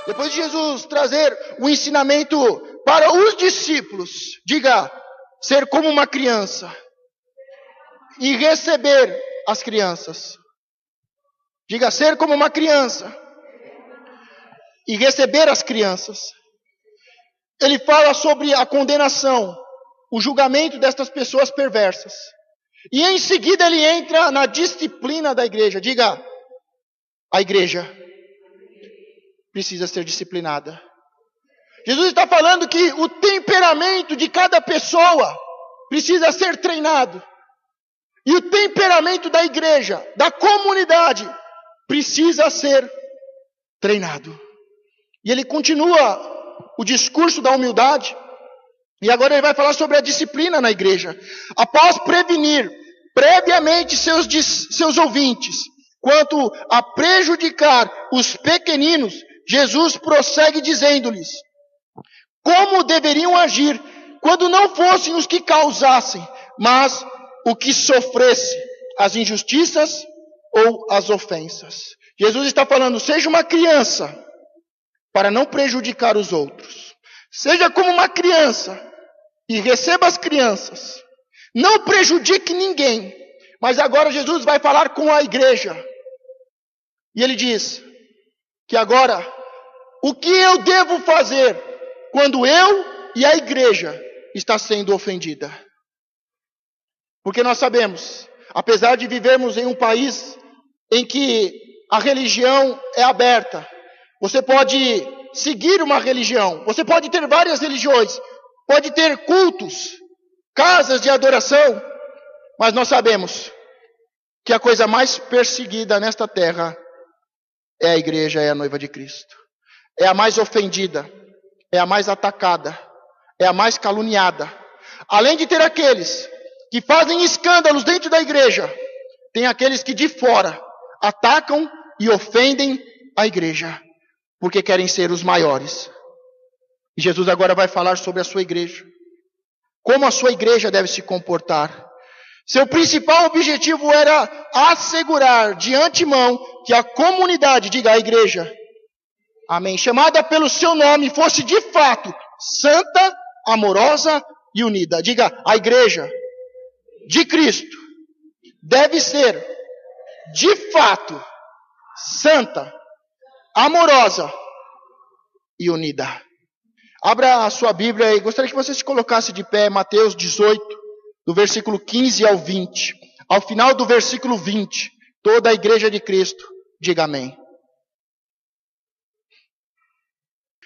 Depois de Jesus trazer o ensinamento para os discípulos, diga, ser como uma criança e receber as crianças. Diga, ser como uma criança e receber as crianças. Ele fala sobre a condenação, o julgamento destas pessoas perversas. E em seguida ele entra na disciplina da igreja. Diga, a igreja precisa ser disciplinada. Jesus está falando que o temperamento de cada pessoa precisa ser treinado. E o temperamento da igreja, da comunidade, precisa ser treinado. E ele continua o discurso da humildade. E agora ele vai falar sobre a disciplina na igreja. Após prevenir previamente seus ouvintes quanto a prejudicar os pequeninos, Jesus prossegue dizendo-lhes como deveriam agir quando não fossem os que causassem, mas o que sofresse as injustiças ou as ofensas. Jesus está falando, seja uma criança para não prejudicar os outros. Seja como uma criança e receba as crianças. Não prejudique ninguém. Mas agora Jesus vai falar com a igreja. E ele diz que agora, o que eu devo fazer quando eu e a igreja está sendo ofendida? Porque nós sabemos, apesar de vivermos em um país em que a religião é aberta, você pode seguir uma religião, você pode ter várias religiões, pode ter cultos, casas de adoração, mas nós sabemos que a coisa mais perseguida nesta terra é a igreja, é a noiva de Cristo. É a mais ofendida, é a mais atacada, é a mais caluniada. Além de ter aqueles que fazem escândalos dentro da igreja, tem aqueles que de fora atacam e ofendem a igreja, porque querem ser os maiores. E Jesus agora vai falar sobre a sua igreja. Como a sua igreja deve se comportar. Seu principal objetivo era assegurar de antemão que a comunidade, diga a igreja, amém, chamada pelo seu nome, fosse de fato santa, amorosa e unida. Diga, a igreja de Cristo deve ser de fato santa, amorosa e unida. Abra a sua Bíblia e gostaria que você se colocasse de pé, Mateus 18, do versículo 15 ao 20. Ao final do versículo 20, toda a igreja de Cristo, diga amém.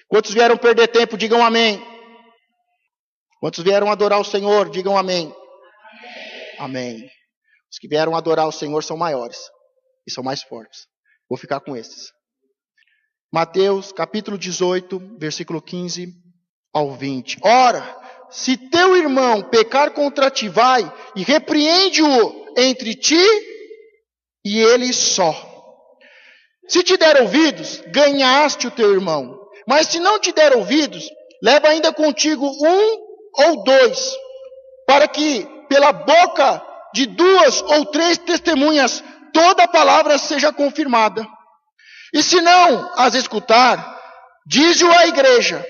Quantos vieram perder tempo, digam amém. Quantos vieram adorar o Senhor, digam amém. Amém. Os que vieram adorar o Senhor são maiores e são mais fortes. Vou ficar com esses. Mateus capítulo 18, versículo 15 ao 20. Ora, se teu irmão pecar contra ti, vai e repreende-o entre ti e ele só. Se te der ouvidos, ganhaste o teu irmão. Mas se não te der ouvidos, leva ainda contigo um ou dois, para que pela boca de 2 ou 3 testemunhas toda a palavra seja confirmada. E se não as escutar, dize-o à igreja.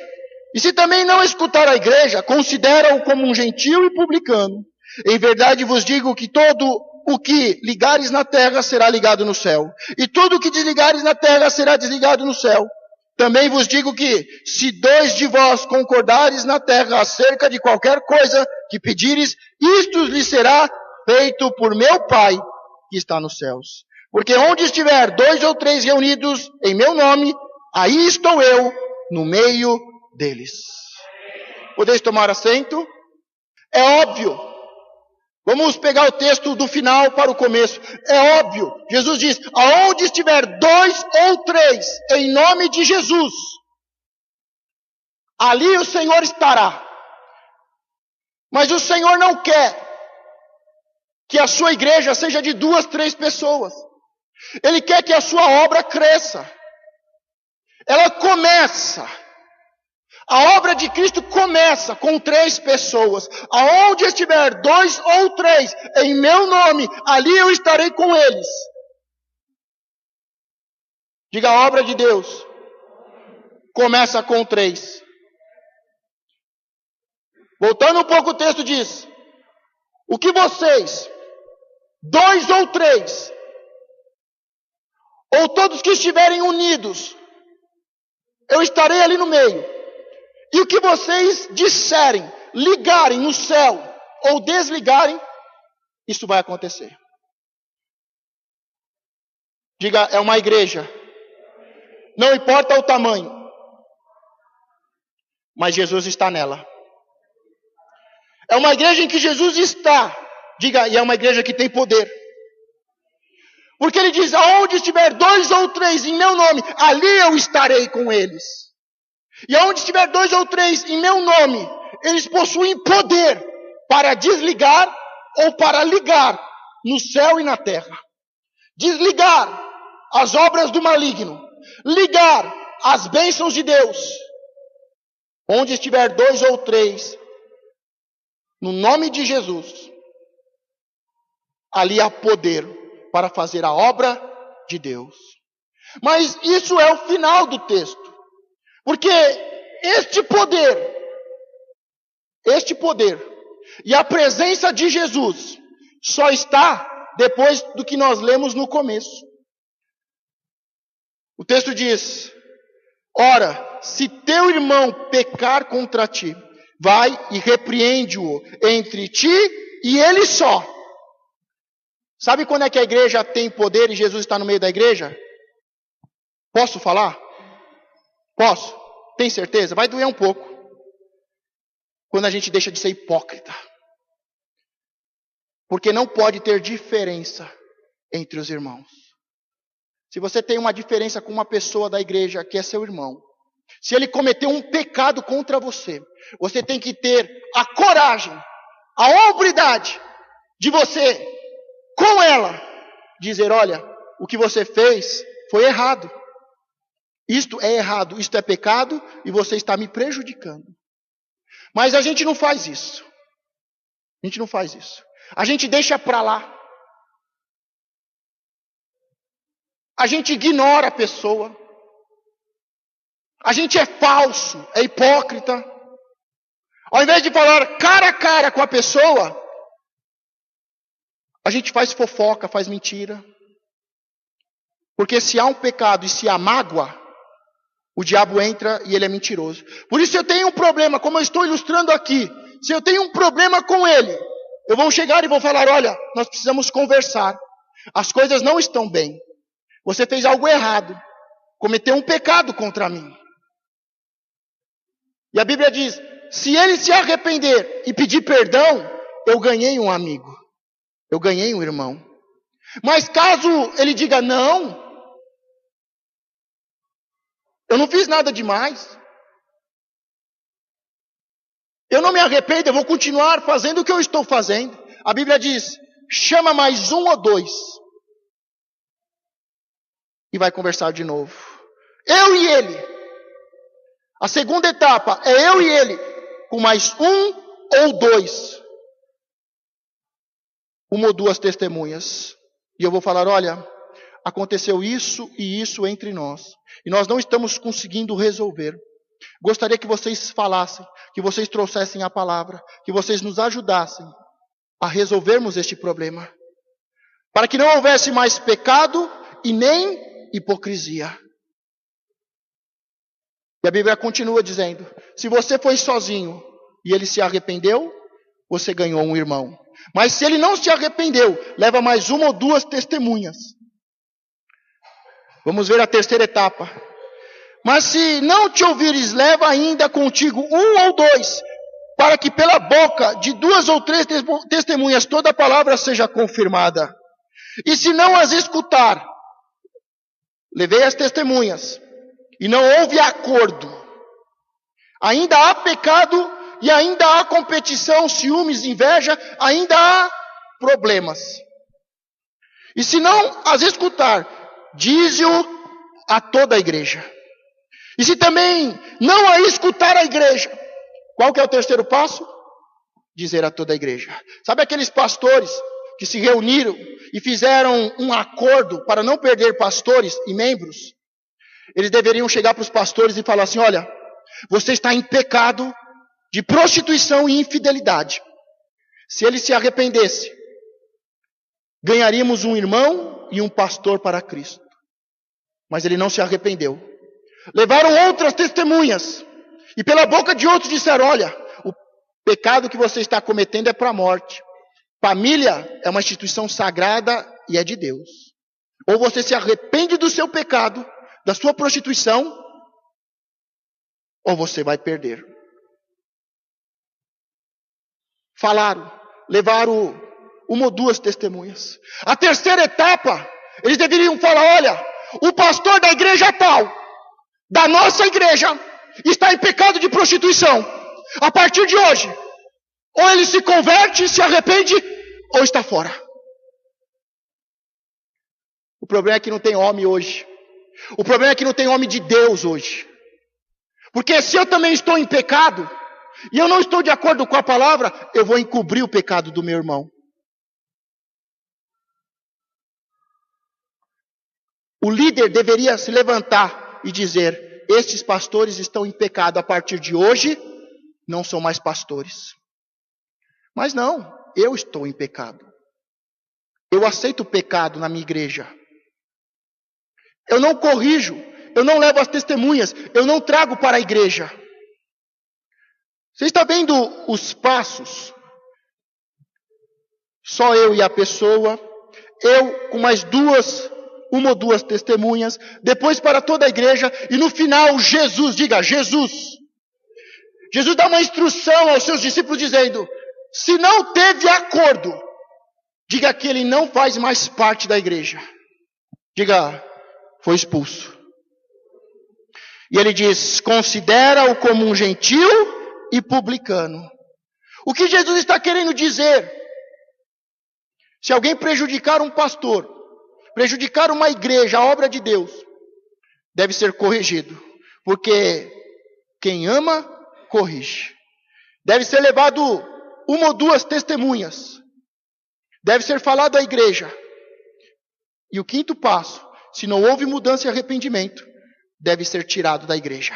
E se também não escutar a igreja, considera-o como um gentil e publicano. Em verdade vos digo que todo o que ligares na terra será ligado no céu, e tudo o que desligares na terra será desligado no céu. Também vos digo que, se 2 de vós concordares na terra acerca de qualquer coisa que pedires, isto lhe será feito por meu Pai que está nos céus. Porque onde estiver 2 ou 3 reunidos em meu nome, aí estou eu no meio deles. Podeis tomar assento? É óbvio. Vamos pegar o texto do final para o começo. É óbvio. Jesus diz, aonde estiver 2 ou 3 em nome de Jesus, ali o Senhor estará. Mas o Senhor não quer que a sua igreja seja de 2, 3 pessoas. Ele quer que a sua obra cresça. Ela começa A obra de Cristo começa com 3 pessoas. Aonde estiver 2 ou 3 em meu nome, ali eu estarei com eles. Diga, a obra de Deus começa com 3. Voltando um pouco, o texto diz: o que vocês, 2 ou 3, ou todos que estiverem unidos, eu estarei ali no meio. E o que vocês disserem, ligarem no céu ou desligarem, isso vai acontecer. Diga, é uma igreja. Não importa o tamanho, mas Jesus está nela. É uma igreja em que Jesus está. Diga, e é uma igreja que tem poder. Porque ele diz, aonde estiver 2 ou 3 em meu nome, ali eu estarei com eles. E aonde estiver 2 ou 3 em meu nome, eles possuem poder para desligar ou para ligar no céu e na terra. Desligar as obras do maligno. Ligar as bênçãos de Deus. Onde estiver 2 ou 3, no nome de Jesus, ali há poder para fazer a obra de Deus. Mas isso é o final do texto. Porque este poder e a presença de Jesus só está depois do que nós lemos no começo. O texto diz: ora, se teu irmão pecar contra ti, vai e repreende-o entre ti e ele só. Sabe quando é que a igreja tem poder e Jesus está no meio da igreja? Posso falar? Posso? Tem certeza? Vai doer um pouco. Quando a gente deixa de ser hipócrita. Porque não pode ter diferença entre os irmãos. Se você tem uma diferença com uma pessoa da igreja que é seu irmão, se ele cometeu um pecado contra você, você tem que ter a coragem, a hombridade de você, com ela, dizer, olha, o que você fez foi errado. Isto é errado, isto é pecado e você está me prejudicando. Mas a gente não faz isso. A gente não faz isso. A gente deixa para lá. A gente ignora a pessoa. A gente é falso, é hipócrita. Ao invés de falar cara a cara com a pessoa, a gente faz fofoca, faz mentira. Porque se há um pecado e se há mágoa, o diabo entra e ele é mentiroso. Por isso eu tenho um problema, como eu estou ilustrando aqui. Se eu tenho um problema com ele, eu vou chegar e vou falar, olha, nós precisamos conversar. As coisas não estão bem. Você fez algo errado. Cometeu um pecado contra mim. E a Bíblia diz, se ele se arrepender e pedir perdão, eu ganhei um amigo. Eu ganhei um irmão. Mas caso ele diga não, eu não fiz nada demais. Eu não me arrependo, eu vou continuar fazendo o que eu estou fazendo. A Bíblia diz, chama mais 1 ou 2. E vai conversar de novo. Eu e ele. A segunda etapa é eu e ele, com mais 1 ou 2. 1 ou 2 testemunhas. E eu vou falar, olha, aconteceu isso e isso entre nós. E nós não estamos conseguindo resolver. Gostaria que vocês falassem, que vocês trouxessem a palavra, que vocês nos ajudassem a resolvermos este problema. Para que não houvesse mais pecado e nem hipocrisia. E a Bíblia continua dizendo, se você foi sozinho e ele se arrependeu, você ganhou um irmão. Mas se ele não se arrependeu, leva mais 1 ou 2 testemunhas. Vamos ver a terceira etapa. Mas se não te ouvires, leva ainda contigo 1 ou 2, para que pela boca de 2 ou 3 testemunhas toda a palavra seja confirmada. E se não as escutar, levei as testemunhas, e não houve acordo. Ainda há pecado, e ainda há competição, ciúmes, inveja, ainda há problemas. E se não as escutar, dize-o a toda a igreja. E se também não a escutar a igreja, qual que é o terceiro passo? Dizer a toda a igreja. Sabe aqueles pastores que se reuniram e fizeram um acordo para não perder pastores e membros? Eles deveriam chegar para os pastores e falar assim: olha, você está em pecado de prostituição e infidelidade. Se ele se arrependesse, ganharíamos um irmão e um pastor para Cristo. Mas ele não se arrependeu. Levaram outras testemunhas. E pela boca de outros disseram: olha, o pecado que você está cometendo é para a morte. Família é uma instituição sagrada e é de Deus. Ou você se arrepende do seu pecado, da sua prostituição, ou você vai perder. Falaram, levaram uma ou duas testemunhas. A terceira etapa, eles deveriam falar: olha, o pastor da igreja tal, da nossa igreja, está em pecado de prostituição. A partir de hoje, ou ele se converte, se arrepende, ou está fora. O problema é que não tem homem hoje. O problema é que não tem homem de Deus hoje. Porque se eu também estou em pecado, e eu não estou de acordo com a palavra, eu vou encobrir o pecado do meu irmão. O líder deveria se levantar e dizer: estes pastores estão em pecado, a partir de hoje não são mais pastores. Mas não, eu estou em pecado. Eu aceito o pecado na minha igreja. Eu não corrijo, eu não levo as testemunhas, eu não trago para a igreja. Você está vendo os passos? Só eu e a pessoa, eu com mais uma ou duas testemunhas, depois para toda a igreja, e no final Jesus, diga Jesus. Jesus dá uma instrução aos seus discípulos dizendo: se não teve acordo, diga que ele não faz mais parte da igreja. Diga: foi expulso. E ele diz: considera-o como um gentil e publicano. O que Jesus está querendo dizer? Se alguém prejudicar um pastor, prejudicar uma igreja, a obra de Deus, deve ser corrigido. Porque quem ama, corrige. Deve ser levado uma ou duas testemunhas. Deve ser falado à igreja. E o quinto passo: se não houve mudança e arrependimento, deve ser tirado da igreja.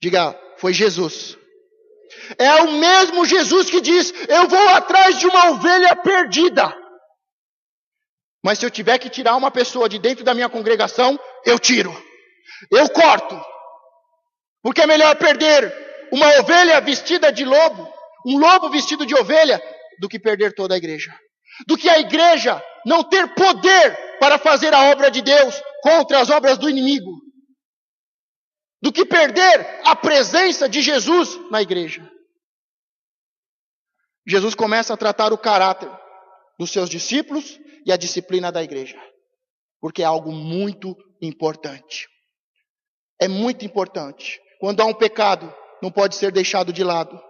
Diga: foi Jesus. É o mesmo Jesus que diz: eu vou atrás de uma ovelha perdida. Mas se eu tiver que tirar uma pessoa de dentro da minha congregação, eu tiro. Eu corto. Porque é melhor perder uma ovelha vestida de lobo, um lobo vestido de ovelha, do que perder toda a igreja. Do que a igreja não ter poder para fazer a obra de Deus contra as obras do inimigo. Do que perder a presença de Jesus na igreja. Jesus começa a tratar o caráter dos seus discípulos e a disciplina da igreja. Porque é algo muito importante. É muito importante. Quando há um pecado, não pode ser deixado de lado.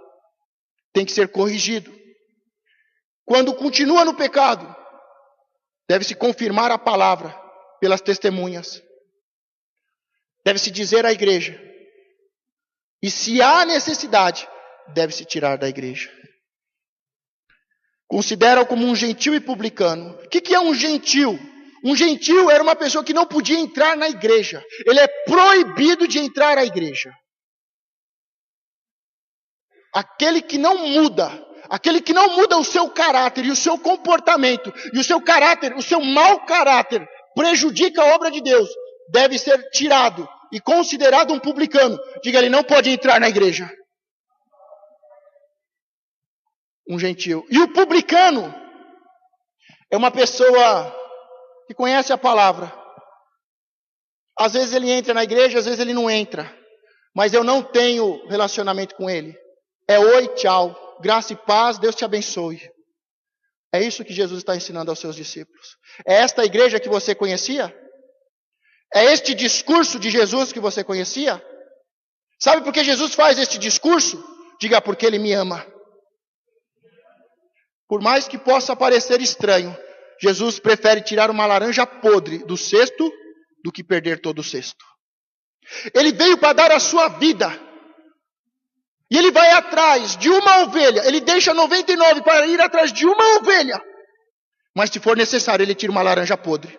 Tem que ser corrigido. Quando continua no pecado, deve-se confirmar a palavra pelas testemunhas. Deve-se dizer à igreja. E se há necessidade, deve-se tirar da igreja. Considera-o como um gentil e publicano. O que é um gentil? Um gentil era uma pessoa que não podia entrar na igreja. Ele é proibido de entrar à igreja. Aquele que não muda o seu caráter e o seu comportamento, e o seu caráter, o seu mau caráter, prejudica a obra de Deus, deve ser tirado e considerado um publicano. Diga: ele não pode entrar na igreja. Um gentil. E o publicano é uma pessoa que conhece a palavra. Às vezes ele entra na igreja, às vezes ele não entra. Mas eu não tenho relacionamento com ele. É oi, tchau. Graça e paz, Deus te abençoe. É isso que Jesus está ensinando aos seus discípulos. É esta igreja que você conhecia? É este discurso de Jesus que você conhecia? Sabe por que Jesus faz este discurso? Diga: porque Ele me ama. Por mais que possa parecer estranho, Jesus prefere tirar uma laranja podre do cesto do que perder todo o cesto. Ele veio para dar a sua vida. E ele vai atrás de uma ovelha. Ele deixa 99 para ir atrás de uma ovelha. Mas se for necessário, ele tira uma laranja podre.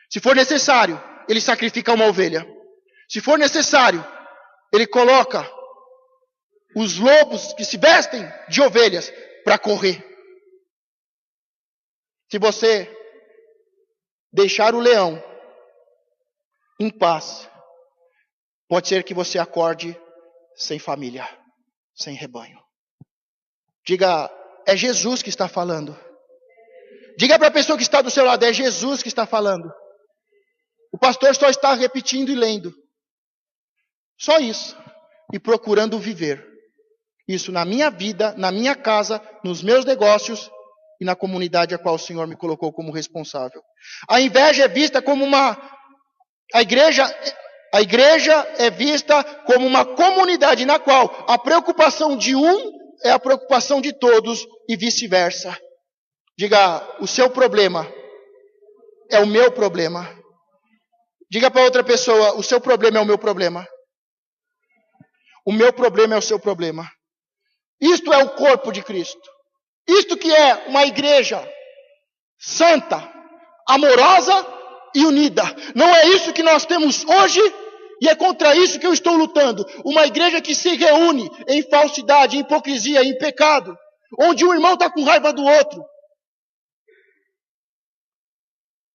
Se for necessário, ele sacrifica uma ovelha. Se for necessário, ele coloca os lobos que se vestem de ovelhas para correr. Se você deixar o leão em paz, pode ser que você acorde sem família, sem rebanho. Diga, é Jesus que está falando. Diga para a pessoa que está do seu lado, é Jesus que está falando. O pastor só está repetindo e lendo. Só isso. E procurando viver. Isso na minha vida, na minha casa, nos meus negócios e na comunidade a qual o Senhor me colocou como responsável. A inveja é vista como A igreja é vista como uma comunidade na qual a preocupação de um é a preocupação de todos e vice-versa. Diga, o seu problema é o meu problema. Diga para outra pessoa, o seu problema é o meu problema. O meu problema é o seu problema. Isto é o corpo de Cristo. Isto que é uma igreja santa, amorosa e unida. Não é isso que nós temos hoje e é contra isso que eu estou lutando. Uma igreja que se reúne em falsidade, em hipocrisia, em pecado. Onde um irmão está com raiva do outro.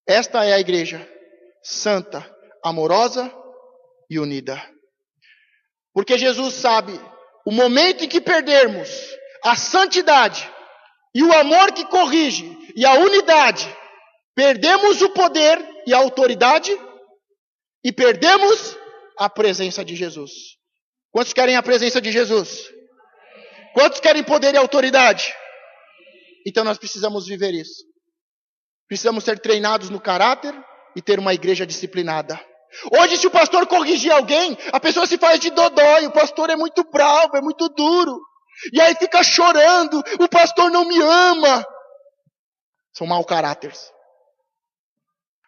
Esta é a igreja santa, amorosa e unida. Porque Jesus sabe, o momento em que perdermos a santidade e o amor que corrige e a unidade, perdemos o poder e a autoridade e perdemos a presença de Jesus. Quantos querem a presença de Jesus? Quantos querem poder e autoridade? Então nós precisamos viver isso. Precisamos ser treinados no caráter e ter uma igreja disciplinada. Hoje, se o pastor corrigir alguém, a pessoa se faz de dodói. O pastor é muito bravo, é muito duro. E aí fica chorando. O pastor não me ama. São mau caráteres.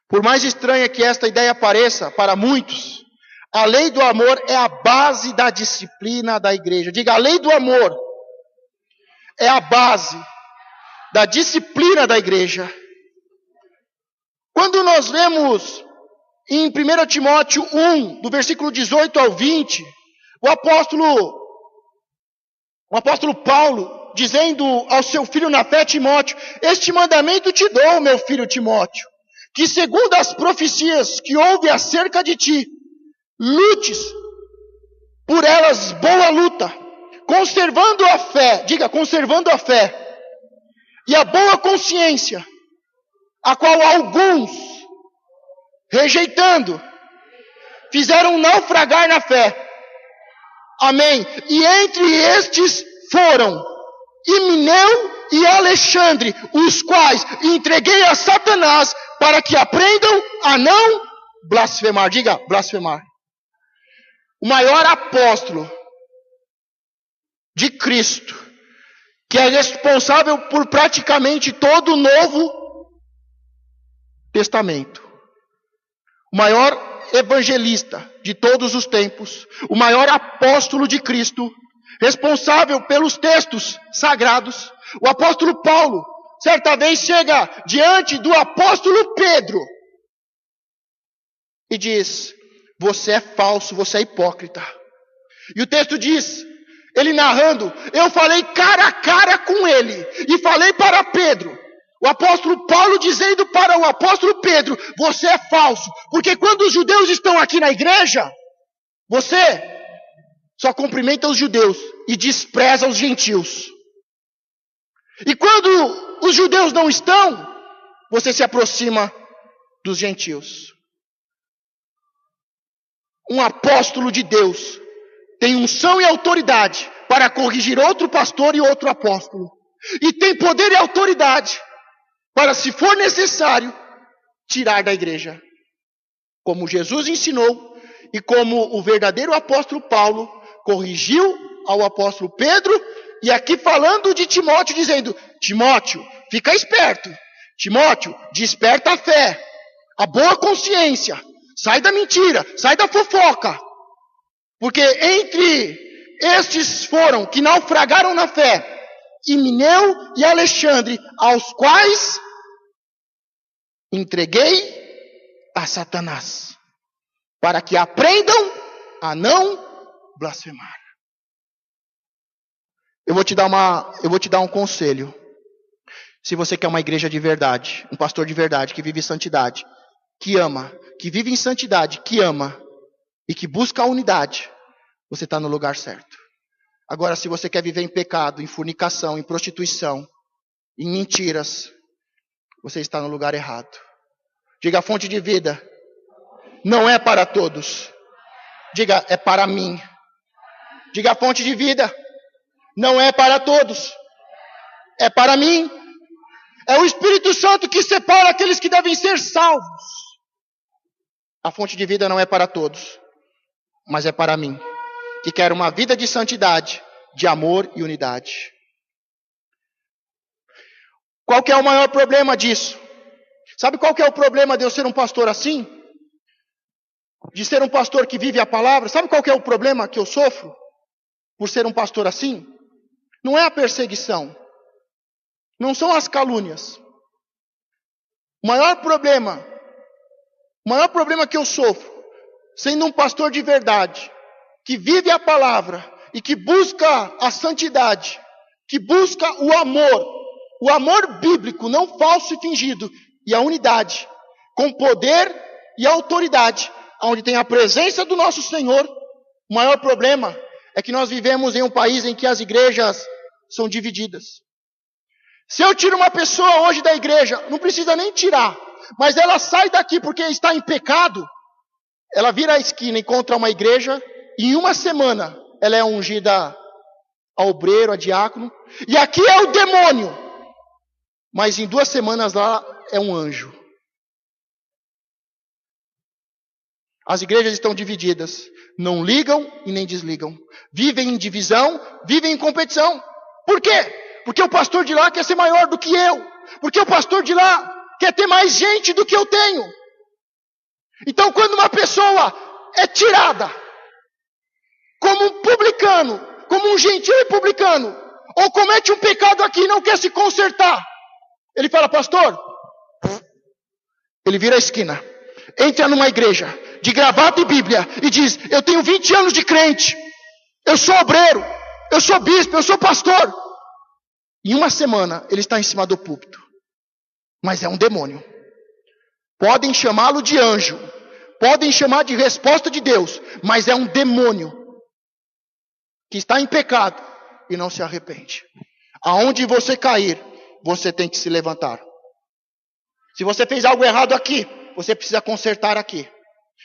Por mais estranha que esta ideia pareça para muitos, a lei do amor é a base da disciplina da igreja. Diga, a lei do amor é a base da disciplina da igreja. Quando nós lemos em 1 Timóteo 1, do versículo 18 ao 20, o apóstolo Paulo, dizendo ao seu filho na fé, Timóteo, este mandamento te dou, meu filho Timóteo, que segundo as profecias que houve acerca de ti, lutes por elas boa luta, conservando a fé, diga, conservando a fé, e a boa consciência, a qual alguns, rejeitando, fizeram naufragar na fé. Amém. E entre estes foram Himeneu e Alexandre, os quais entreguei a Satanás para que aprendam a não blasfemar. Diga, blasfemar. O maior apóstolo de Cristo, que é responsável por praticamente todo o Novo Testamento. O maior evangelista de todos os tempos, o maior apóstolo de Cristo, responsável pelos textos sagrados, o apóstolo Paulo, certa vez chega diante do apóstolo Pedro e diz, você é falso, você é hipócrita. E o texto diz, ele narrando, eu falei cara a cara com ele, e falei para Pedro, o apóstolo Paulo dizendo para o apóstolo Pedro, você é falso, porque quando os judeus estão aqui na igreja, você só cumprimenta os judeus e despreza os gentios. E quando os judeus não estão, você se aproxima dos gentios. Um apóstolo de Deus tem unção e autoridade para corrigir outro pastor e outro apóstolo. E tem poder e autoridade para, se for necessário, tirar da igreja. Como Jesus ensinou e como o verdadeiro apóstolo Paulo corrigiu ao apóstolo Pedro, e aqui falando de Timóteo, dizendo, Timóteo, fica esperto. Timóteo, desperta a fé, a boa consciência, sai da mentira, sai da fofoca, Porque entre estes foram que naufragaram na fé, Himeneu e Alexandre, aos quais entreguei a Satanás, para que aprendam a não blasfemar. Eu vou te dar um conselho. Se você quer uma igreja de verdade, um pastor de verdade, que vive em santidade, que ama, que vive em santidade, que ama e que busca a unidade, você está no lugar certo. Agora, se você quer viver em pecado, em fornicação, em prostituição, em mentiras, você está no lugar errado. Diga, a fonte de vida não é para todos. Diga, é para mim. Diga, a fonte de vida não é para todos. É para mim. É o Espírito Santo que separa aqueles que devem ser salvos. A fonte de vida não é para todos, mas é para mim, que quero uma vida de santidade, de amor e unidade. Qual que é o maior problema disso? Sabe qual que é o problema de eu ser um pastor assim? De ser um pastor que vive a palavra? Sabe qual que é o problema que eu sofro por ser um pastor assim? Não é a perseguição. Não são as calúnias. O maior problema que eu sofro, sendo um pastor de verdade, que vive a palavra e que busca a santidade, que busca o amor bíblico, não falso e fingido, e a unidade, com poder e autoridade, onde tem a presença do nosso Senhor. O maior problema é que nós vivemos em um país em que as igrejas são divididas. Se eu tiro uma pessoa hoje da igreja, não precisa nem tirar, mas ela sai daqui porque está em pecado, ela vira a esquina e encontra uma igreja, e em uma semana ela é ungida a obreiro, a diácono, e aqui é o demônio, mas em 2 semanas lá é um anjo. As igrejas estão divididas, não ligam e nem desligam, vivem em divisão, vivem em competição. Por quê? Porque o pastor de lá quer ser maior do que eu, porque o pastor de lá quer ter mais gente do que eu tenho. Então, quando uma pessoa é tirada como um publicano, como um gentil e publicano, ou comete um pecado aqui e não quer se consertar, ele fala, pastor, ele vira a esquina, entra numa igreja de gravata e Bíblia e diz, eu tenho 20 anos de crente, eu sou obreiro, eu sou bispo, eu sou pastor. Em uma semana ele está em cima do púlpito, mas é um demônio. Podem chamá-lo de anjo, podem chamar de resposta de Deus, mas é um demônio que está em pecado e não se arrepende. Aonde você cair, você tem que se levantar. Se você fez algo errado aqui, você precisa consertar aqui.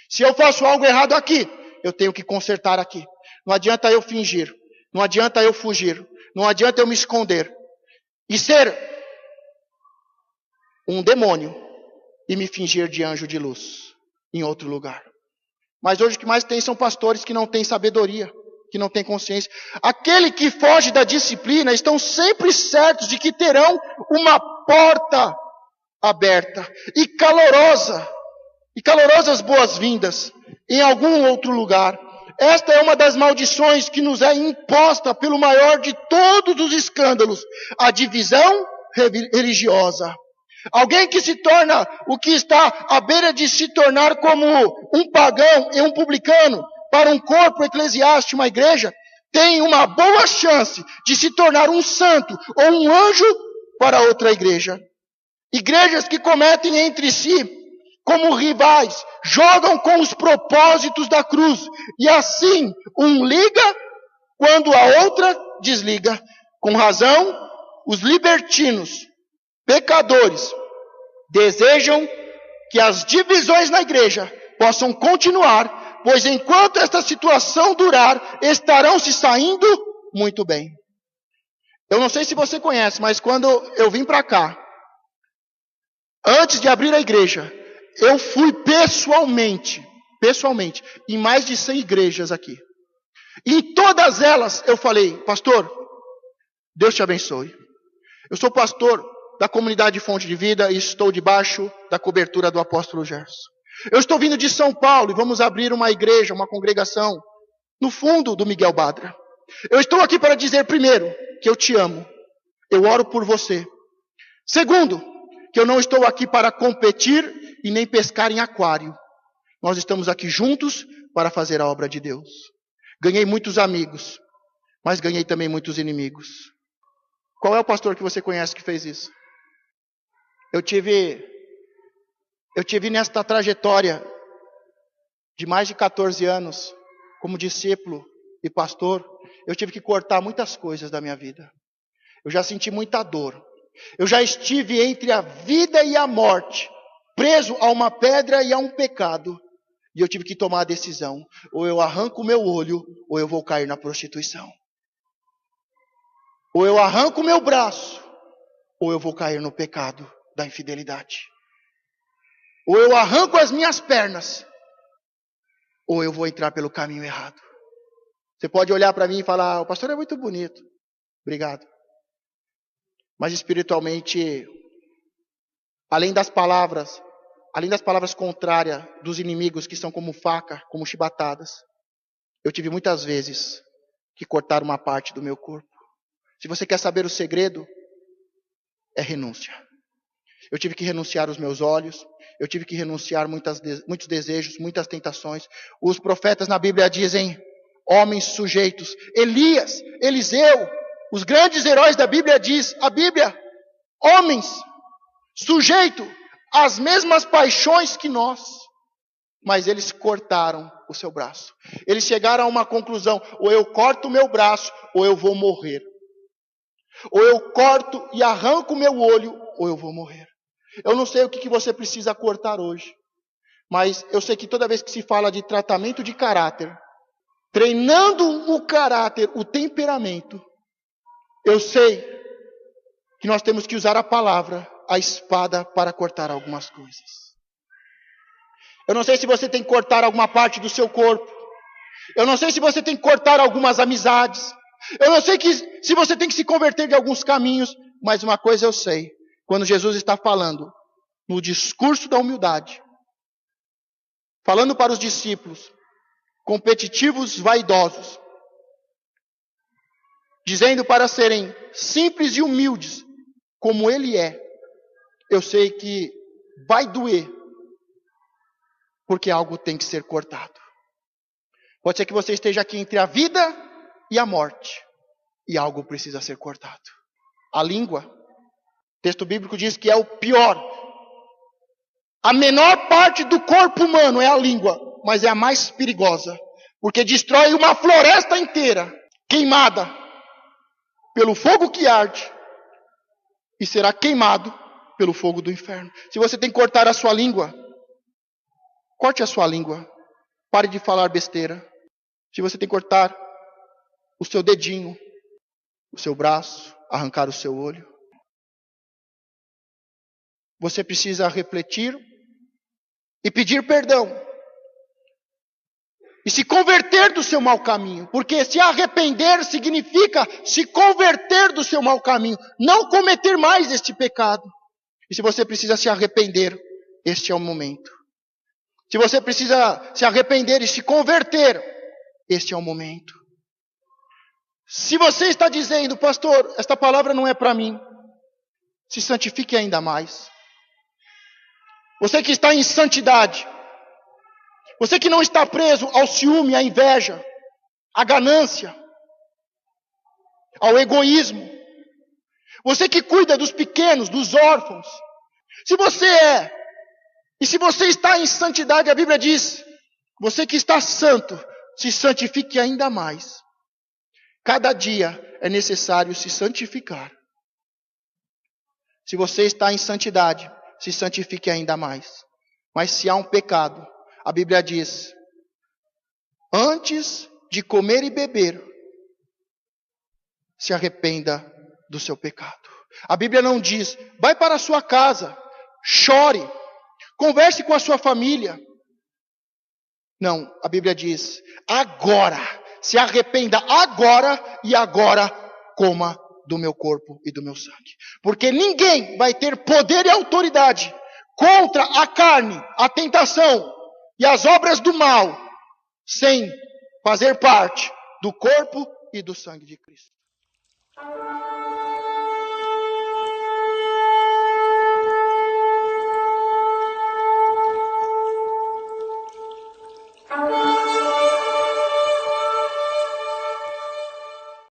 Se eu faço algo errado aqui, eu tenho que consertar aqui. Não adianta eu fingir, não adianta eu fugir, não adianta eu me esconder e ser um demônio e me fingir de anjo de luz em outro lugar. Mas hoje o que mais tem são pastores que não têm sabedoria, que não têm consciência. Aquele que foge da disciplina estão sempre certos de que terão uma porta aberta e calorosas boas-vindas em algum outro lugar. Esta é uma das maldições que nos é imposta pelo maior de todos os escândalos, a divisão religiosa. Alguém que se torna o que está à beira de se tornar como um pagão e um publicano para um corpo eclesiástico, uma igreja, tem uma boa chance de se tornar um santo ou um anjo para outra igreja. Igrejas que cometem entre si como rivais, jogam com os propósitos da cruz, e assim um liga quando a outra desliga. Com razão, os libertinos, pecadores, desejam que as divisões na igreja possam continuar, pois enquanto esta situação durar, estarão se saindo muito bem. Eu não sei se você conhece, mas quando eu vim para cá, antes de abrir a igreja, eu fui pessoalmente, em mais de 100 igrejas aqui. E em todas elas eu falei, pastor, Deus te abençoe. Eu sou pastor da comunidade Fonte de Vida e estou debaixo da cobertura do apóstolo Gerson. Eu estou vindo de São Paulo e vamos abrir uma igreja, uma congregação no fundo do Miguel Badra. Eu estou aqui para dizer, primeiro, que eu te amo. Eu oro por você. Segundo, que eu não estou aqui para competir e nem pescar em aquário. Nós estamos aqui juntos para fazer a obra de Deus. Ganhei muitos amigos, mas ganhei também muitos inimigos. Qual é o pastor que você conhece que fez isso? Eu tive nesta trajetória de mais de 14 anos, como discípulo e pastor, eu tive que cortar muitas coisas da minha vida. Eu já senti muita dor. Eu já estive entre a vida e a morte, preso a uma pedra e a um pecado. E eu tive que tomar a decisão. Ou eu arranco o meu olho, ou eu vou cair na prostituição. Ou eu arranco o meu braço, ou eu vou cair no pecado da infidelidade. Ou eu arranco as minhas pernas, ou eu vou entrar pelo caminho errado. Você pode olhar para mim e falar, o pastor é muito bonito. Obrigado. Mas espiritualmente, além das palavras contrárias dos inimigos que são como faca, como chibatadas, eu tive muitas vezes que cortar uma parte do meu corpo. Se você quer saber o segredo, é renúncia. Eu tive que renunciar os meus olhos, eu tive que renunciar muitos desejos, muitas tentações. Os profetas na Bíblia dizem, homens sujeitos. Elias, Eliseu, os grandes heróis da Bíblia diz, a Bíblia, homens sujeitos às mesmas paixões que nós. Mas eles cortaram o seu braço. Eles chegaram a uma conclusão, ou eu corto o meu braço, ou eu vou morrer. Ou eu corto e arranco o meu olho, ou eu vou morrer. Eu não sei o que você precisa cortar hoje. Mas eu sei que toda vez que se fala de tratamento de caráter, treinando o caráter, o temperamento, eu sei que nós temos que usar a palavra, a espada, para cortar algumas coisas. Eu não sei se você tem que cortar alguma parte do seu corpo. Eu não sei se você tem que cortar algumas amizades. Eu não sei se você tem que se converter de alguns caminhos. Mas uma coisa eu sei. Quando Jesus está falando no discurso da humildade, falando para os discípulos, competitivos, vaidosos, dizendo para serem simples e humildes, como Ele é, eu sei que vai doer, porque algo tem que ser cortado. Pode ser que você esteja aqui entre a vida e a morte, e algo precisa ser cortado. A língua, o texto bíblico diz que é o pior. A menor parte do corpo humano é a língua, mas é a mais perigosa, porque destrói uma floresta inteira, queimada pelo fogo que arde, e será queimado pelo fogo do inferno. Se você tem que cortar a sua língua, corte a sua língua. Pare de falar besteira. Se você tem que cortar o seu dedinho, o seu braço, arrancar o seu olho, você precisa refletir e pedir perdão. E se converter do seu mau caminho. Porque se arrepender significa se converter do seu mau caminho. Não cometer mais este pecado. E se você precisa se arrepender, este é o momento. Se você precisa se arrepender e se converter, este é o momento. Se você está dizendo, pastor, esta palavra não é para mim, se santifique ainda mais. Você que está em santidade, você que não está preso ao ciúme, à inveja, à ganância, ao egoísmo, você que cuida dos pequenos, dos órfãos, se você e se você está em santidade, a Bíblia diz, você que está santo, se santifique ainda mais. Cada dia é necessário se santificar. Se você está em santidade, se santifique ainda mais. Mas se há um pecado, a Bíblia diz, antes de comer e beber, se arrependa do seu pecado. A Bíblia não diz, vai para a sua casa, chore, converse com a sua família. Não, a Bíblia diz, agora, se arrependa agora e agora coma do meu corpo e do meu sangue. Porque ninguém vai ter poder e autoridade contra a carne, a tentação e as obras do mal, sem fazer parte do corpo e do sangue de Cristo.